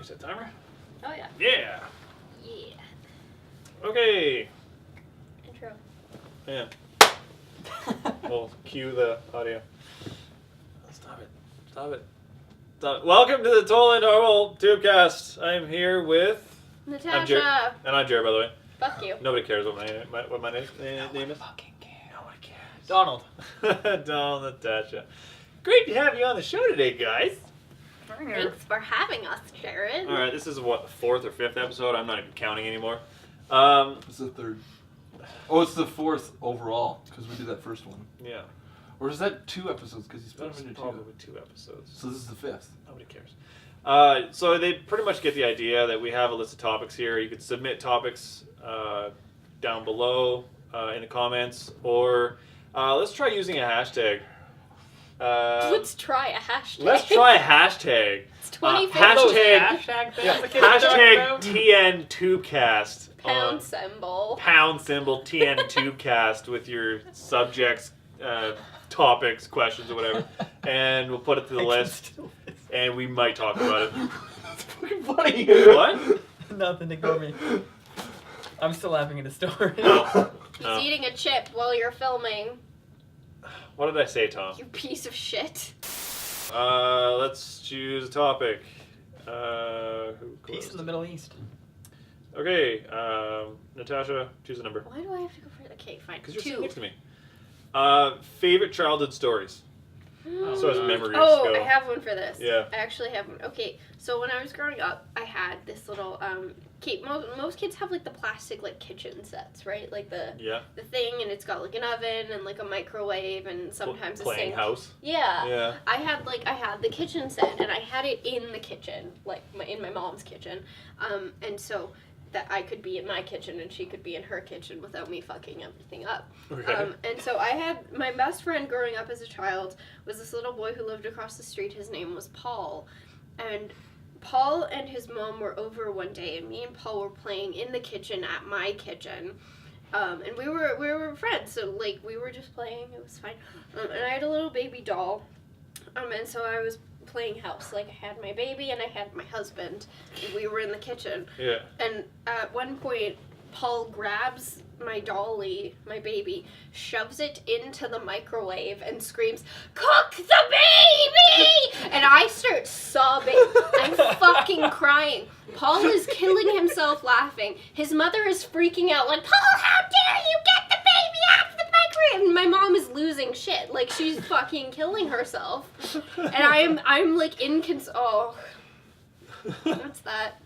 Preset timer. Oh yeah. Yeah. Yeah. Okay. Intro. Yeah. We'll cue the audio. Stop it. Stop it. Stop it. Welcome to the TotallyNormal Tubecast. I'm here with Natasha. I'm Jerid, by the way. Fuck you. Nobody cares what my name is. Fucking care. Nobody cares. Donald. Donald, Natasha. Great to have you on the show today, guys. Thanks for having us, Jerid. All right, this is what, the fourth or fifth episode? I'm not even counting anymore. It's the third. Oh, it's the fourth overall because we did that first one. Yeah. Or is that 2 episodes? Because you split That's them into probably 2. 2 episodes. So this is the 5th. Nobody cares. So they pretty much get the idea that we have a list of topics here. You can submit topics down below in the comments, or let's try using a hashtag. Let's try a hashtag. Let's try a hashtag. It's 2015. Hashtag TN Tubecast. Pound symbol. Pound symbol TN Tubecast with your subjects, topics, questions, or whatever, and we'll put it to the list, and we might talk about it. That's fucking funny. What? Nothing, ignore me. I'm still laughing at the story. He's eating a chip while you're filming. What did I say, Tom? You piece of shit. Let's choose a topic. Peace in the Middle East. Okay, Natasha, choose a number. Why do I have to go for the cake? Fine. Because you're 2. sitting next to me. Favorite childhood stories. So as memories Oh, go. I have one for this. Yeah. I actually have one. Okay, so when I was growing up, I had this little most kids have like the plastic like kitchen sets, right? Like the thing, and it's got like an oven and like a microwave and sometimes a playing sink. house. Yeah. Yeah. I had the kitchen set, and I had it in the kitchen, like in my mom's kitchen, and so that I could be in my kitchen and she could be in her kitchen without me fucking everything up. Okay. And so I had my best friend growing up as a child was this little boy who lived across the street. His name was Paul, and Paul and his mom were over one day, and me and Paul were playing in the kitchen at my kitchen. And we were friends, so like we were just playing. It was fine. And I had a little baby doll, and so I was playing house. Like I had my baby and I had my husband, and we were in the kitchen. Yeah. And at one point, Paul grabs my dolly, my baby, shoves it into the microwave and screams, "Cook the baby!" And I start sobbing. I'm fucking crying. Paul is killing himself laughing. His mother is freaking out like, "Paul, how dare you get the baby out of the microwave!" And my mom is losing shit. Like she's fucking killing herself. And I'm like oh. What's that?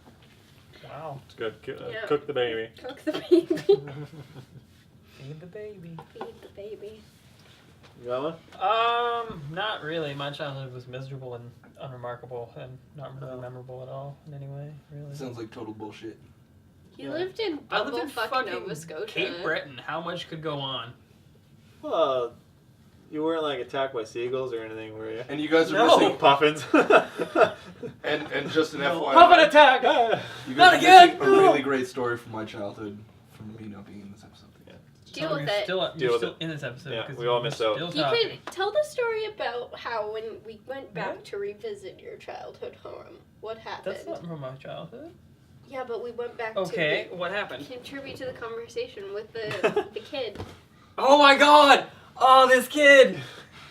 Wow. It's good. Yeah. Cook the baby. Cook the baby. Feed the baby. Feed the baby. You got one? Not really. My childhood was miserable and unremarkable and not really memorable at all in any way, really. Sounds like total bullshit. You lived in I lived in bumblefuck fucking Nova Scotia. Cape Breton. How much could go on? Well, you weren't like attacked by seagulls or anything, were you? And you guys are No. missing Puffins. and just an FYI. Puffin attack! You Not guys are again! missing a really great story from my childhood from me not being in this episode. Deal So with you're it. Still, Deal you're with still it. in this episode. Yeah, 'cause we all you're missed out. still You talking. could tell the story about how when we went back to revisit your childhood home, what happened? That's not from my childhood. Yeah, but we went back Okay, to what happened? contribute to the conversation with the kid. Oh my god! Oh, this kid!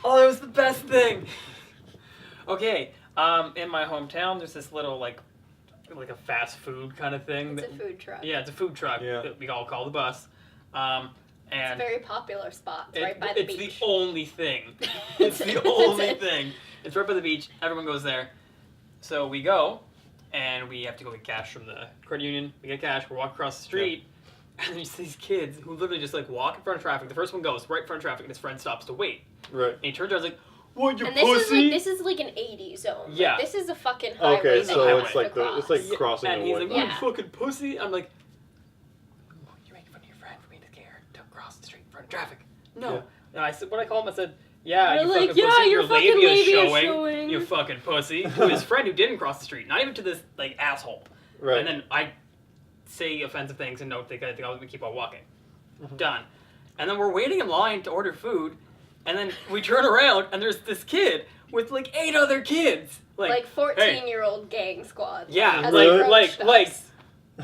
Oh, that was the best thing! Okay, in my hometown, there's this little, like a fast food kind of thing. It's a food truck. Yeah, it's a food truck that we all call the bus. It's a And very popular spot. It's right by the it's beach. the only thing. It's the only thing. It's right by the beach. Everyone goes there. So we go, and we have to go get cash from the credit union. We get cash. We walk across the street, and there's these kids who literally just like walk in front of traffic. The first one goes right in front of traffic, and his friend stops to wait. Right. And he turns around and is like, "What, you And pussy?" this is like an 80s zone. Yeah. Like, this is a fucking highway. Okay, that so you it's have like to it's like cross. crossing And the he's white like, line. "What, you fucking pussy?" I'm like, "Oh, you're making fun of your friend for being scared to cross the street in front of traffic." No. Yeah. And I said, what I called him, I said, "Yeah, You're you like, fucking "Yeah, pussy, your your fucking labia is labia is showing, showing." you fucking pussy." To his friend who didn't cross the street, not even to this like asshole. Right. And then I say offensive things and don't think I'll keep on walking. Done. And then we're waiting in line to order food, and then we turn around and there's this kid with like 8 other kids. Like 14-year-old gang squad. Yeah, has like approached us.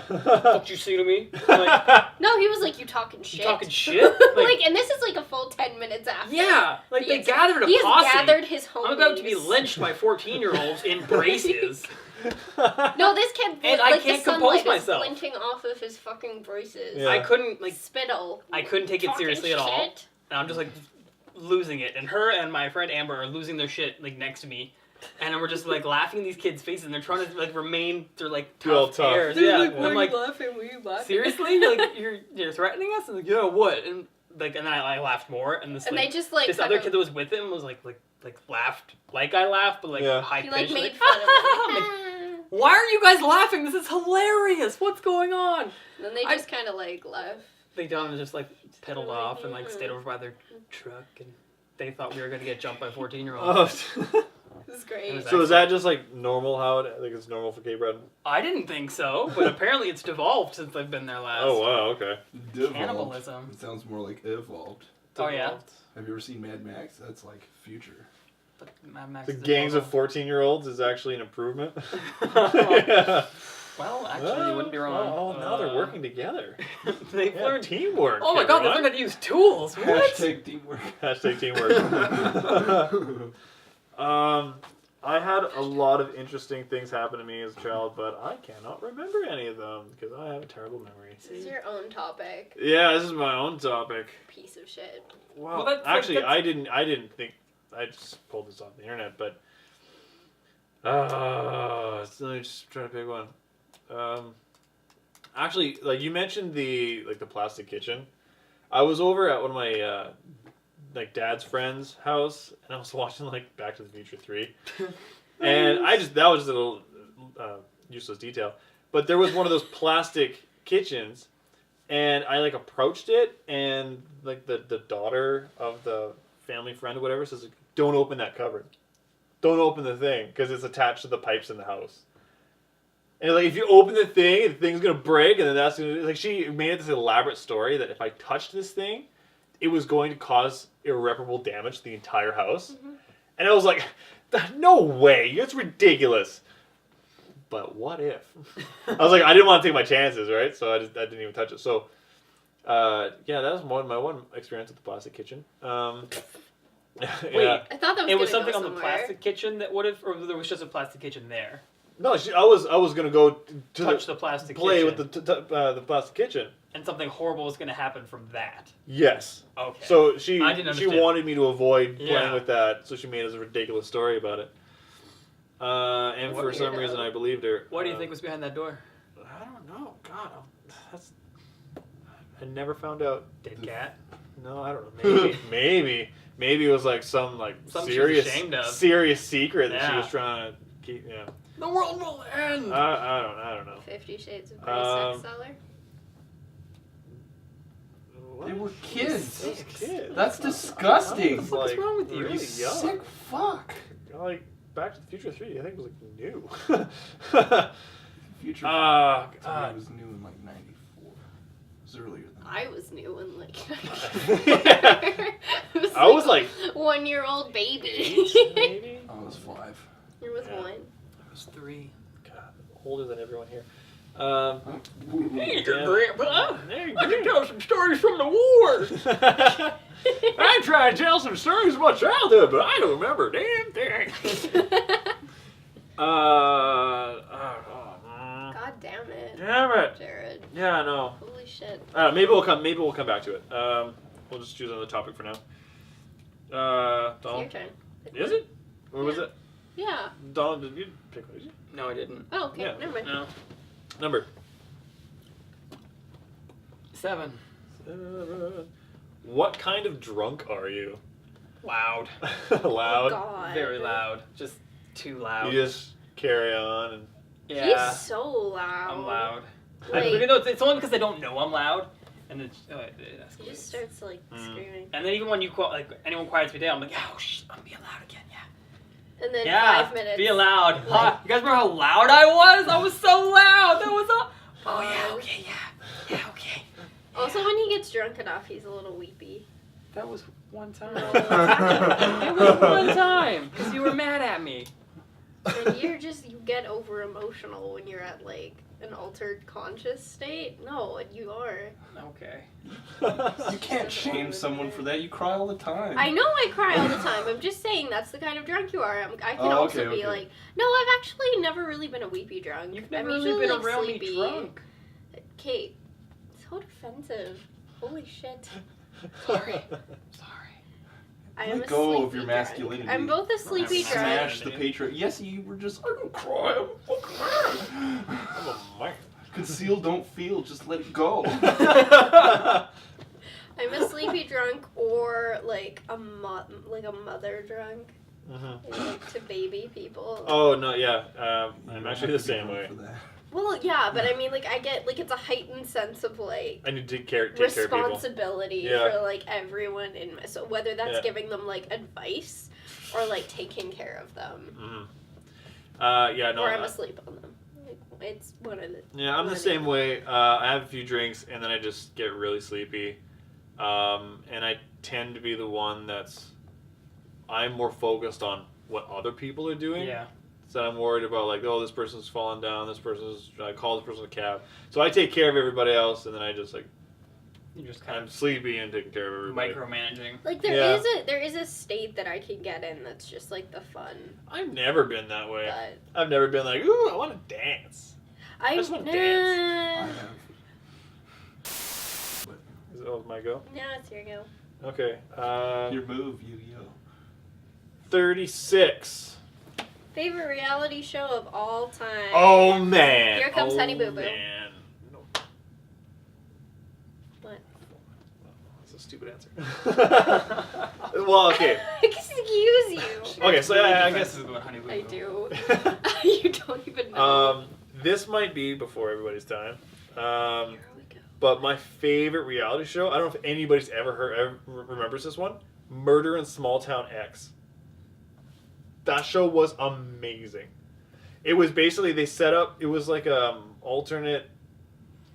what you say to me? Like, No, he was like, you talking shit. you talking shit? Like, and this is like a full 10 minutes after. Yeah, like they Has- gathered a he posse. has gathered his homies. I'm about to be lynched by 14-year-olds in braces. No, this kid, And like, I can't the compose sunlight myself. is glinting off of his fucking braces. Yeah. I couldn't like Spittle. I couldn't take it Talking seriously at all. shit. And I'm just like losing it. And her and my friend Amber are losing their shit like next to me. And we're just like laughing in these kids' faces and they're trying to like remain they're like Real tough tough. airs. They're Yeah. like, And why I'm are like, you laughing? Were you laughing? seriously? Like you're threatening us? And like, yeah, what? And like and then I laughed more and this And like, they just like this kind other of- kid that was with him was like laughed like I laughed, but like Yeah. high he pitched. like made fun of him. Why are you guys laughing? This is hilarious. What's going on? And then they just kind of like left. They done and just like pedaled off and like stayed over by their truck and they thought we were gonna get jumped by 14-year-olds. Oh. It was great. was So is that just like normal? How it's normal for Cape Breton? I didn't think so, but apparently it's devolved since I've been there last. Oh wow, okay. Devolved. Cannibalism. It sounds more like evolved. Oh yeah. Have you ever seen Mad Max? That's like future. But Mad Max The is gangs of immortal. 14-year-olds is actually an improvement. Well, actually, you wouldn't be wrong. Oh, now they're working together. They've Yeah, learned. teamwork. Oh my god, they learned how to use tools. What? Hashtag teamwork. Hashtag teamwork. I had a lot of interesting things happen to me as a child, but I cannot remember any of them because I have a terrible memory. This is your own topic. Yeah, this is my own topic. Piece of shit. Well, that's- actually, that's- I didn't think. I just pulled this off the internet, but so let me just try to pick one. Actually, like you mentioned the plastic kitchen. I was over at one of my like dad's friend's house, and I was watching like Back to the Future 3, and that was just a little useless detail, but there was one of those plastic kitchens. And I like approached it, and like the daughter of the family friend or whatever says, like, "Don't open that cupboard. Don't open the thing because it's attached to the pipes in the house." And like if you open the thing's gonna break, and then that's gonna like she made it this elaborate story that if I touched this thing, it was going to cause irreparable damage to the entire house. Mm-hmm. And I was like, "No way! It's ridiculous." But what if? I was like, I didn't want to take my chances, right? So I didn't even touch it. So, yeah, that was my one experience with the plastic kitchen. Wait, yeah. I thought that was it was gonna something go on the somewhere. plastic kitchen that would have, or there was just a plastic kitchen there. No, I was gonna go to Touch the plastic play kitchen. with the plastic kitchen. And something horrible was going to happen from that. Yes. Okay. So she I didn't understand. wanted me to avoid playing Yeah. with that, so she made us a ridiculous story about it. And for some Weirdo. reason, I believed her. What do you think was behind that door? I don't know. God, I never found out. Dead cat. No, I don't know. Maybe it was like some Something she was serious ashamed of. serious secret that she Yeah. was trying to keep. Yeah. The world will end. I don't know. 50 Shades of Grey sex seller. What? They were kids. Those kids. That's disgusting. That was, What's like, wrong with you? really Really young. Sick fuck. Like Back to the Future 3, I think was like new. Future. Ah, to me, God. it was new in like '94. It was earlier than that. I was new and like. I was like 1-year-old baby. 8, maybe. I was 5. There was Yeah. one. It was 3. God, older than everyone here. Hey, Damn. Grandpa. Hey, I can tell some stories from the war. I try to tell some stories about childhood, but I don't remember a damn thing. God damn it. Damn it. Jerid. Yeah, I know. Holy shit. Maybe we'll come back to it. We'll just choose another topic for now. It's Donald. your turn. Is it? Or was Yeah. it? Yeah. Donald, did you pick one? Did you? No, I didn't. Oh, okay. Yeah. Never mind. No. Number. 7. 7. What kind of drunk are you? Loud. Oh, Loud. God. Very loud. Just too loud. You just carry on and. Yeah. He's so loud. I'm loud. Like, You know, it's only because I don't know I'm loud. And then that's he just starts like screaming. And then even when anyone quiets me down, I'm like, oh, shh, I'm being loud again, yeah. And then Yeah, 5 minutes. be loud. Like- Huh? You guys remember how loud I was? I was so loud. That was all. Oh yeah, okay, yeah, okay. Also, when he gets drunk enough, he's a little weepy. That was One time. No. It was one time because you were mad at me. And you get over emotional when you're at like an altered conscious state. No, you are. Okay. You can't shame someone for that. You cry all the time. I know I cry all the time. I'm just saying that's the kind of drunk you are. I can Oh, also okay, be okay. like, no, I've actually never really been a weepy drunk. You've I'm never really usually been like around sleepy. me drunk. Kate, so defensive. Holy shit. Sorry. I am Let a go of sleepy your drunk. masculinity. I'm both a sleepy I'm drunk. Smash the patriarchy. Yes, you were just. I don't cry. I'm a fucking man. I'm a man. Conceal, don't feel. Just let it go. I'm a sleepy drunk or like a mother drunk. Like to baby people. Oh no, yeah. I'm actually the same way. For that. Well, yeah, but I mean, like, I get, like, it's a heightened sense of, like, I need to take care of people. responsibility Yeah. for, like, everyone in my... So whether that's Yeah. giving them, like, advice or, like, taking care of them. Yeah, no. Or I'm asleep on them. Like, it's one of the... Yeah, I'm the same way. I have a few drinks and then I just get really sleepy. And I tend to be the one I'm more focused on what other people are doing. Yeah. So I'm worried about like, oh, this person's falling down, I call this person a cab. So I take care of everybody else and then I just like, You just kind I'm of sleepy and taking care of everybody. micromanaging. Like, Yeah. there is a state that I can get in that's just, like, the fun. I've never been that way. But I've never been like, ooh, I want to dance. I just wanna I dance. have. Is it my go? No, it's your go. Okay. Your move, Yu-Gi-Oh. 36. Favorite reality show of all time. Oh man. Here comes Honey Boo Boo. Man. No. What? That's a stupid answer. Well, okay. Excuse you. Okay, so yeah, I guess. About Honey Boo I Boo. do. You don't even know. This might be before everybody's time. Here we go. But my favorite reality show, I don't know if anybody's ever remembers this one, Murder in Small Town X. That show was amazing. It was basically, they set up, it was like alternate,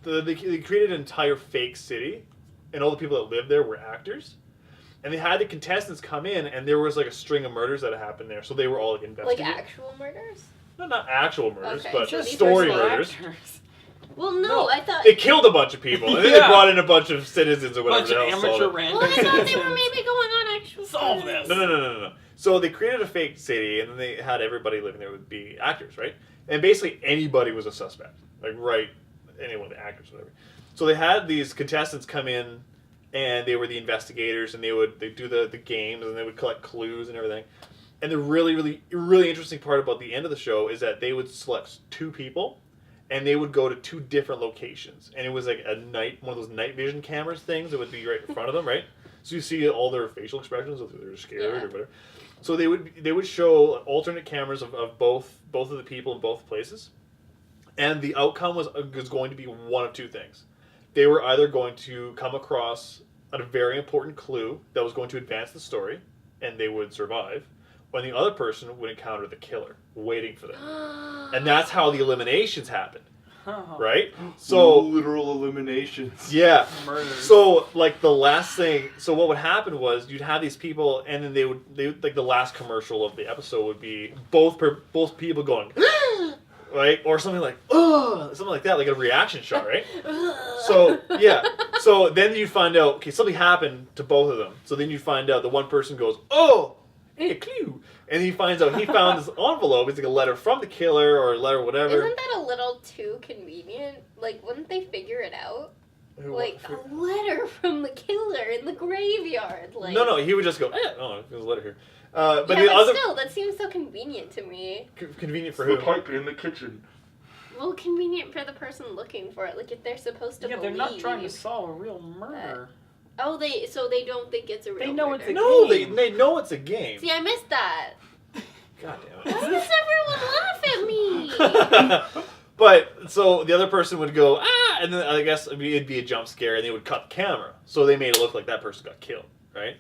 they created an entire fake city, and all the people that lived there were actors. And they had the contestants come in, and there was like a string of murders that had happened there, so they were all like Like investigating. actual murders? No, not actual murders, Okay, but so these story are murders. Well, no, No. I thought... They killed a bunch of people, and then they Yeah. brought in a bunch of citizens or whatever. Bunch of to help solve amateur it. random Well, I thought they were citizens. maybe going on actual... Solve crimes. this. No. So they created a fake city, and then they had everybody living there would be actors, right? And basically anybody was a suspect, like anyone, the actors, whatever. So they had these contestants come in, and they were the investigators, and they'd do the games, and they would collect clues and everything. And the really interesting part about the end of the show is that they would select two people, and they would go to two different locations, and it was like one of those night vision cameras things that would be right in front of them, right? So you see all their facial expressions, if they're scared or whatever. So they would show alternate cameras of both of the people in both places, and the outcome was going to be one of two things. They were either going to come across a very important clue that was going to advance the story, and they would survive, or the other person would encounter the killer waiting for them. And that's how the eliminations happened, right? So literal eliminations. yeah. Murders. So like the last thing, so what would happen was you'd have these people, and then they would like the last commercial of the episode would be both people going, right, or something like something like that, like a reaction shot, right? So yeah, so then you find out, okay, something happened to both of them. So then you find out the one person goes, oh, hey, a clue, and he finds out he found this envelope. It's like a letter from the killer or a letter, whatever. Isn't that a little too convenient? Like, wouldn't they figure it out? Like, a letter from the killer in the graveyard. Like, No, he would just go, oh, there's a letter here. But yeah, the but other still, that seems so convenient to me. convenient for The who? pipe in the kitchen. Well, convenient for the person looking for it. Like, if they're supposed to Yeah, believe. they're not trying to solve a real murder. Oh, they don't think it's a real They know murder. it's a No, game. they know it's a game. See, I missed that. God Why damn does everyone laugh at me? it. But so the other person would go and then I guess it'd be a jump scare, and they would cut the camera, so they made it look like that person got killed, right?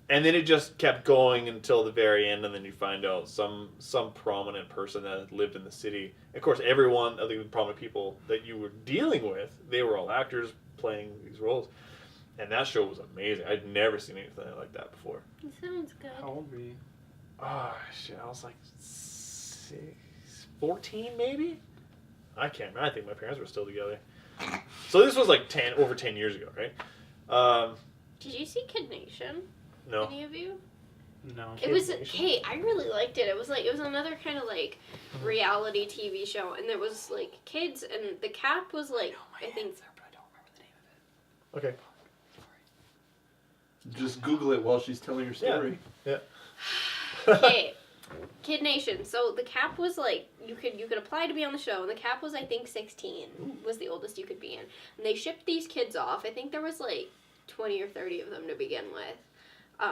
And then it just kept going until the very end, and then you find out some prominent person that lived in the city. Of course, everyone of the prominent people that you were dealing with, they were all actors playing these roles. And that show was amazing. I'd never seen anything like that before. It sounds good. How old were you? Oh, shit. I was like 14 maybe? I can't remember. I think my parents were still together. So this was like over 10 years ago, right? Did you see Kid Nation? No. Any of you? No. It was Nation? Kate. I really liked it. It was another kind of like reality TV show, and there was like kids, and the cap was like I think. But I don't remember the name of it. Okay. Just Google it while she's telling her story. Yeah. Okay, Kid Nation. So the cap was like you could apply to be on the show, and the cap was I think 16 was the oldest you could be in. And they shipped these kids off. I think there was like 20 or 30 of them to begin with,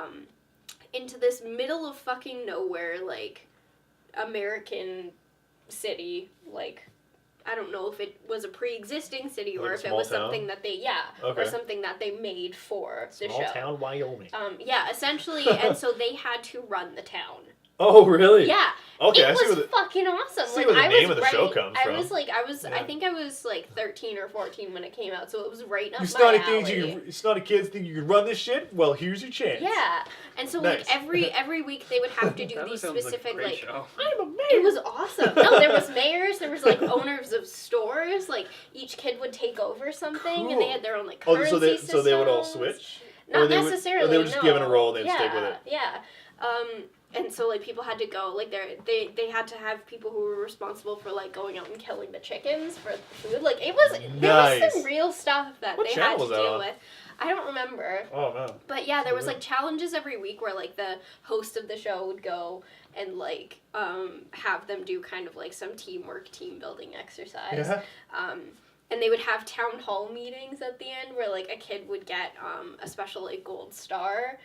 into this middle of fucking nowhere like American city. Like I don't know if it was a pre-existing city or Like a if it small was town? something that they Okay. or something that they made for the Small show. town, Wyoming. Yeah, essentially, and so they had to run the town. Oh, really? Yeah, Okay, I it see was where the... fucking awesome. see Like where the I name was of the show right- comes I from. was like, I Yeah. think I was like 13 or 14 when it came out, so it was right up It's my not a alley. thing it's not a kid's thing. You can run this shit. Well, here's your chance. Yeah, and so Nice. like every week they would have to do That these sounds specific like a like. great show. I'm a man. It was awesome. No, there was mayors. There was like owners of stores. Like each kid would take over something, and they had their own like Oh, currency so they would all systems. switch? Not Or they would- or necessarily. they were just no. given a role and they'd yeah, stick with it? Yeah. And so like people had to go like they had to have people who were responsible for like going out and killing the chickens for food. Like there was Nice. some real stuff that What they channel had to was that deal on? with. I don't remember. Oh, man. But yeah, there was like challenges every week where like the host of the show would go and like have them do kind of like some teamwork, team building exercise. Yeah. And they would have town hall meetings at the end where like a kid would get a special like gold star,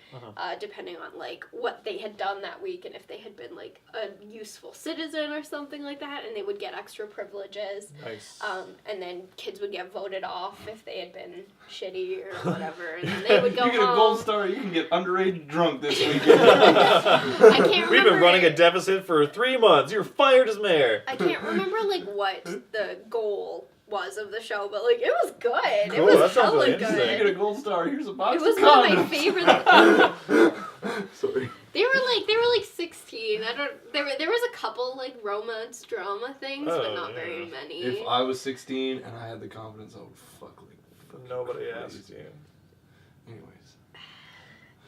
depending on like what they had done that week and if they had been like a useful citizen or something like that, and they would get extra privileges. Nice. And then kids would get voted off if they had been shitty or whatever, and then they would go You get home. a gold star, you can get underage drunk this weekend. I can't We've been remember running a it. deficit for 3 months. You're fired as mayor. I can't remember like what the goal was of the show, but like it was good. It Cool, was that sounds hella really good. interesting. You get a gold star, here's a box It was of one of my condoms. favorite. Sorry. They were like 16. I don't. There was a couple like romance drama things, Oh, but not very yeah. many. If I was 16 and I had the confidence, I would fuck like fucking Nobody crazy. asked you. Anyways.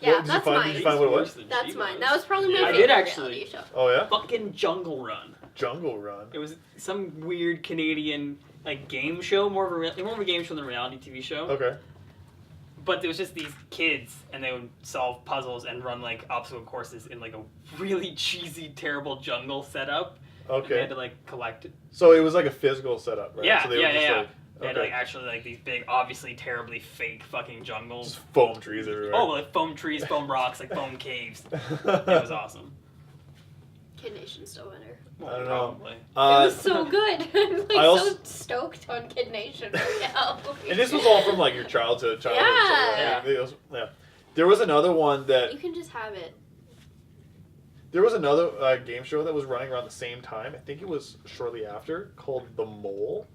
Yeah, What, did you that's find- mine. did you find what it was? That's mine. That was probably my Yeah, I favorite did actually. reality show. Oh, yeah? Fucking Jungle Run. Jungle Run. It was some weird Canadian like game show, more of a game show than a reality TV show. Okay. But there was just these kids, and they would solve puzzles and run like obstacle courses in like a really cheesy, terrible jungle setup. And they Okay. had to like collect. So it was like a physical setup, right? Yeah, so they yeah, were just yeah. like, They had okay. like actually like these big, obviously terribly fake fucking jungles. Just foam trees everywhere. Oh, like foam trees, foam rocks, like foam caves. It was awesome. Kid Nation's still winner. Well, I don't know. probably. It was so good. I'm like I also- so stoked on Kid Nation right now. And this was all from like your childhood. Yeah. Right? Yeah. There was another one that You can just have it. there was another game show that was running around the same time. I think it was shortly after, called The Mole.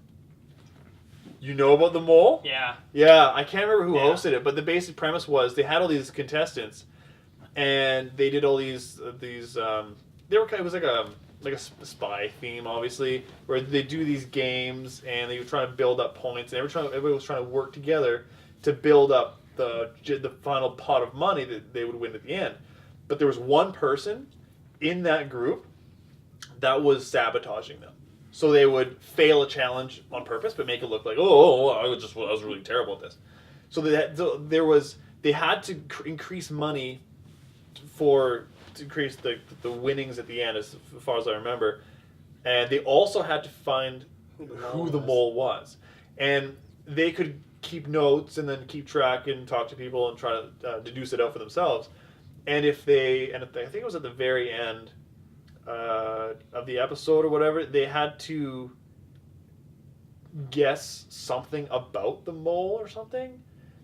You know about The Mole? Yeah. Yeah, I can't remember who Yeah. hosted it, but the basic premise was they had all these contestants, and they did all these they were it was like a spy theme, obviously, where they do these games and they were trying to build up points, and everybody was trying to work together to build up the final pot of money that they would win at the end. But there was one person in that group that was sabotaging them. So they would fail a challenge on purpose, but make it look like, I was really terrible at this. So they had to increase money to increase the winnings at the end, as far as I remember, and they also had to find who the mole was, and they could keep notes and then keep track and talk to people and try to deduce it out for themselves. And I think it was at the very end of the episode or whatever, they had to guess something about the mole or something,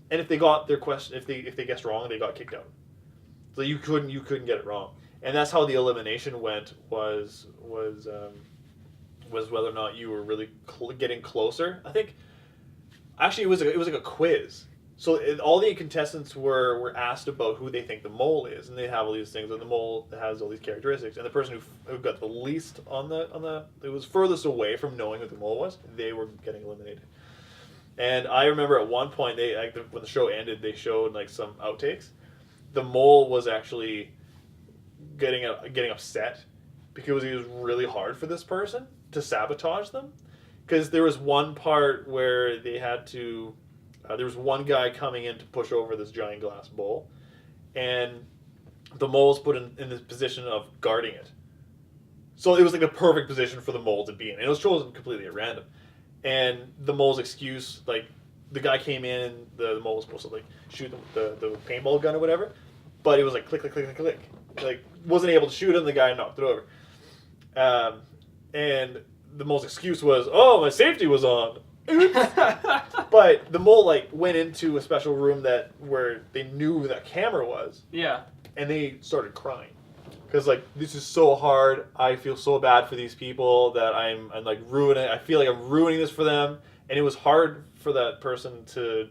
and if they got their question, if they guessed wrong, they got kicked out. So you couldn't get it wrong, and that's how the elimination went. Was whether or not you were really getting closer. I think actually it was like a quiz, all the contestants were asked about who they think the mole is, and they have all these things, and the mole has all these characteristics, and the person who got the least on the it was furthest away from knowing who the mole was, they were getting eliminated. And I remember at one point when the show ended, they showed like some outtakes. The mole was actually getting upset because it was really hard for this person to sabotage them, because there was one part where they had to. There was one guy coming in to push over this giant glass bowl, and the mole's put in this position of guarding it. So it was like the perfect position for the mole to be in. And it was chosen completely at random. And the mole's excuse, like, the guy came in and the mole was supposed to, like, shoot the paintball gun or whatever, but it was like click, click, click, click, click. Like, wasn't able to shoot him, the guy knocked it over. And the mole's excuse was, oh, my safety was on. But the mole like went into a special room where they knew that camera was. Yeah. And they started crying because like this is so hard. I feel so bad for these people that I'm like ruining. I feel like I'm ruining this for them. And it was hard for that person to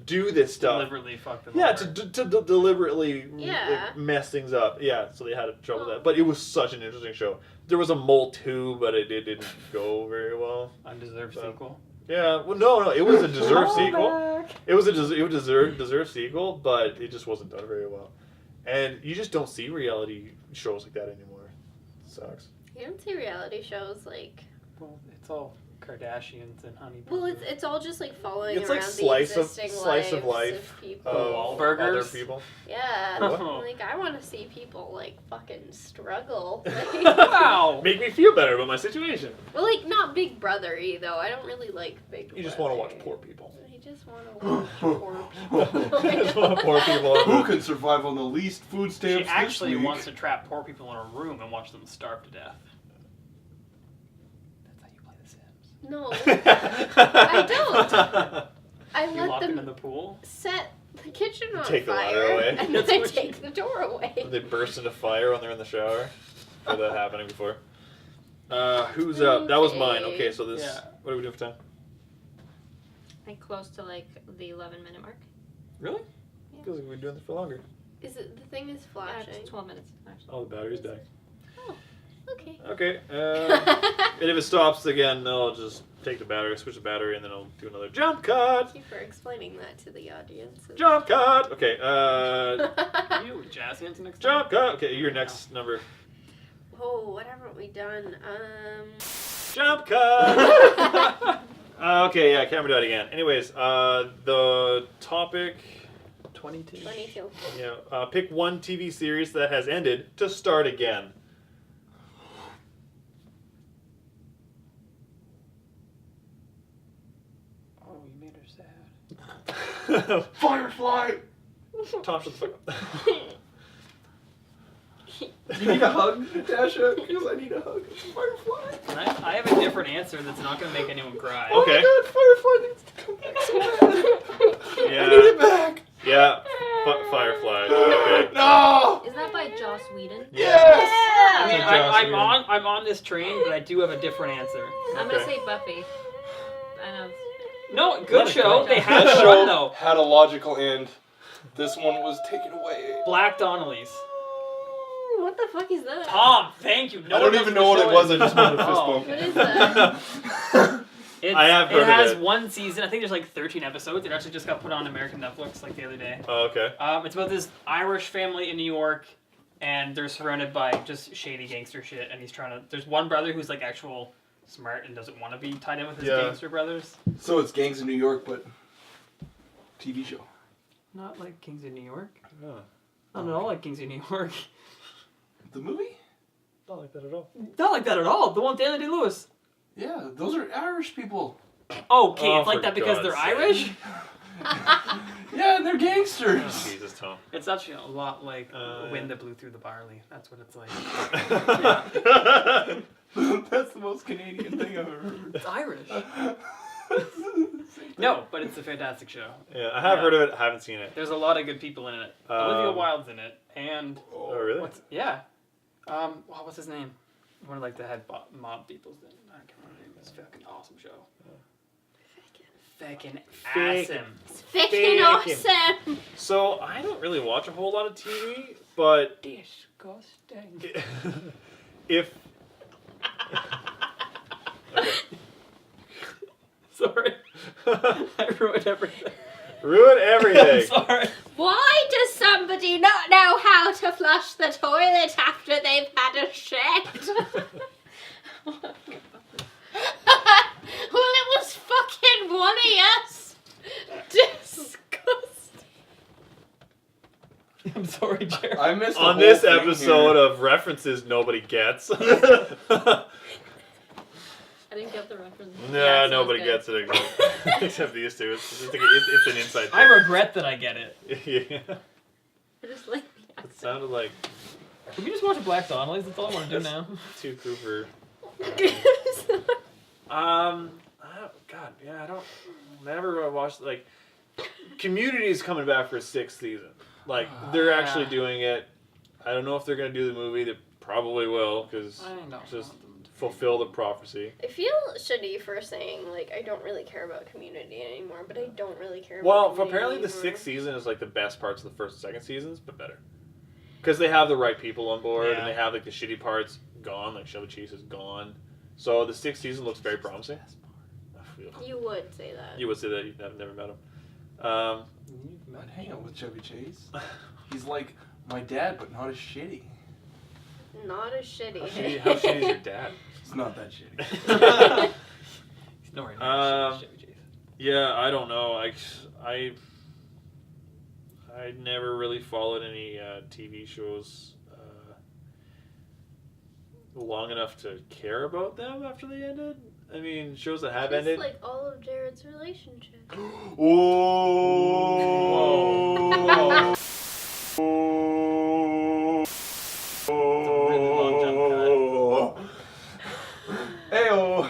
do this stuff. Deliberately fuck them. Yeah, over. to deliberately Yeah. like, mess things up. Yeah, so they had trouble with that. But it was such an interesting show. There was a mole too, but it didn't go very well. Undeserved So. sequel. Yeah, well, no, it was a deserved sequel. It was a deserved sequel, but it just wasn't done very well. And you just don't see reality shows like that anymore. It sucks. You don't see reality shows like. Well, it's all Kardashians and honey. Well, it's all just like following It's around like the slice of existing life lives of people. Wahlburgers? Other people. Yeah, Oh. like I want to see people like fucking struggle. Like, Wow. Make me feel better about my situation. well, like not Big Brother-y though. I don't really like Big. You just Brother. want to watch poor people. I just want to watch poor people. You just want poor people. Who can survive on the least food She stamps actually this week? wants to trap poor people in a room and watch them starve to death. That's how you play The Sims. No, I don't. I You let lock them them in the pool. set the kitchen on Take the fire, ladder away. and That's then I what you- take the door away. They burst into fire when they're in the shower. Heard that happening before. Who's up? That was mine. Okay, so this. Yeah. What are we doing for time? I think close to like the 11-minute mark. Really? Yeah. Feels like we've been doing this for longer. Is it the thing is Yeah, flashing? it's 12 minutes actually. Oh, the battery's dying. Okay. Okay. And if it stops again, I'll just take the battery, switch the battery, and then I'll do another jump cut. Thank you for explaining that to the audience. Jump cut. Okay. You jazz hands next time. Jump cut. Okay, your next number. Oh, what haven't we done? Jump cut. Okay, yeah, camera died again. Anyways, the topic. 22. 22. Yeah. Pick one TV series that has ended to start again. Oh, you made her sad. Firefly! Tom, shut the fuck up. You need a hug, Natasha? Because I need a hug. Firefly! And I have a different answer that's not going to make anyone cry. Okay. Oh my god, Firefly needs to come back so bad. Yeah. I need it back. Yeah. Firefly. Okay. No! Is that by Joss Whedon? Yes! I mean, It's a Joss I'm Whedon. on this train, but I do have a different answer. I'm gonna Okay. say Buffy. I know. No, good Not a show. great They show. had That fun show though. had a logical end. This one was taken away. Black Donnellys. What the fuck is that? Tom, thank you. No I one don't knows even the know what show it was. is. I just wanted a fist Oh. bump. What is that? It's, I have heard it of has it. one season. I think there's like 13 episodes. It actually just got put on American Netflix like the other day. Oh, okay. It's about this Irish family in New York, and they're surrounded by just shady gangster shit. And he's trying to. There's one brother who's like actual smart and doesn't want to be tied in with his Yeah. gangster brothers. So it's Gangs of New York, but TV show. Not like Kings of New York. Oh, Not at all like Kings of New York. The movie? not like that at all. Not like that at all. The one with Daniel Day-Lewis. Yeah, those are Irish people. Oh, okay, Oh, it's like for that because God's they're sake. Irish? Yeah, they're Oh, gangsters. Jesus, Tom. It's actually a lot like Yeah. Wind That Blew Through the Barley. That's what it's like. That's the most Canadian thing I've ever heard. It's Irish. No, but it's a fantastic show. Yeah, I have Yeah. heard of it. I haven't seen it. There's a lot of good people in it. Olivia Um, Wilde's in it. And, Oh, really? yeah. What's his name? One of like the head mob people's name. I can't remember his name. It's a fucking awesome show. Feckin' Fake. awesome. It's freaking awesome. So I don't really watch a whole lot of TV, but Disgusting. if okay. Sorry. I ruined everything. Ruin I'm everything. sorry. Why does somebody not know how to flush the toilet after they've had a shit? Well, it was fucking one of us. Disgusting. I'm sorry, Jared. I missed the On whole this thing episode here. of references nobody gets. I didn't get the reference. No, Yeah, so nobody it's gets it except these two. It's an inside I thing. regret that I get it. Yeah. good. I just like the It accent. sounded like Can we just watch a Black Donnelly's? That's all I want to do now. too Cooper. God, yeah, I don't never watched like Community's coming back for a 6th season. Like they're actually doing it. I don't know if they're gonna do the movie. They probably will because I don't just want them to. fulfill the prophecy. I feel shitty for saying, like, I don't really care about Community anymore, but I don't really care Well, about Community apparently the anymore. 6th season is like the best parts of the 1st and 2nd seasons, but better. Because they have the right people on board, Yeah. and they have like the shitty parts gone, like Chevy Chase is gone. So the 6th season looks very promising. You would say that. You would say that you've never met him. I'd hang out with Chevy Chase. He's like my dad, but not as shitty. Not as shitty. How shitty is your dad? It's not that shitty. He's nowhere near Chevy Chase. Yeah, I don't know. I never really followed any TV shows long enough to care about them after they ended. I mean, shows that have Just ended. like all of Jared's relationships. Whoa! It's a really long jump Heyo.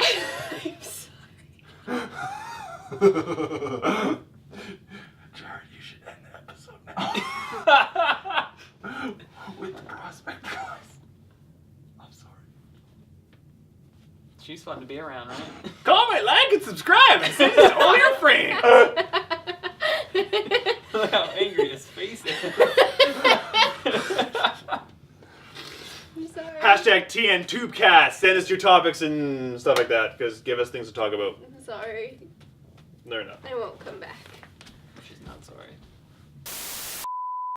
Jared, you should end the episode now. With the prospect prize. I'm sorry. She's fun to be around, right? Comment, like, and subscribe, and send it to all your friends. Look how angry his face is. I'm sorry. Hashtag TN Tubecast. Send us your topics and stuff like that, because give us things to talk about. I'm sorry. They're not. I won't come back. She's not sorry.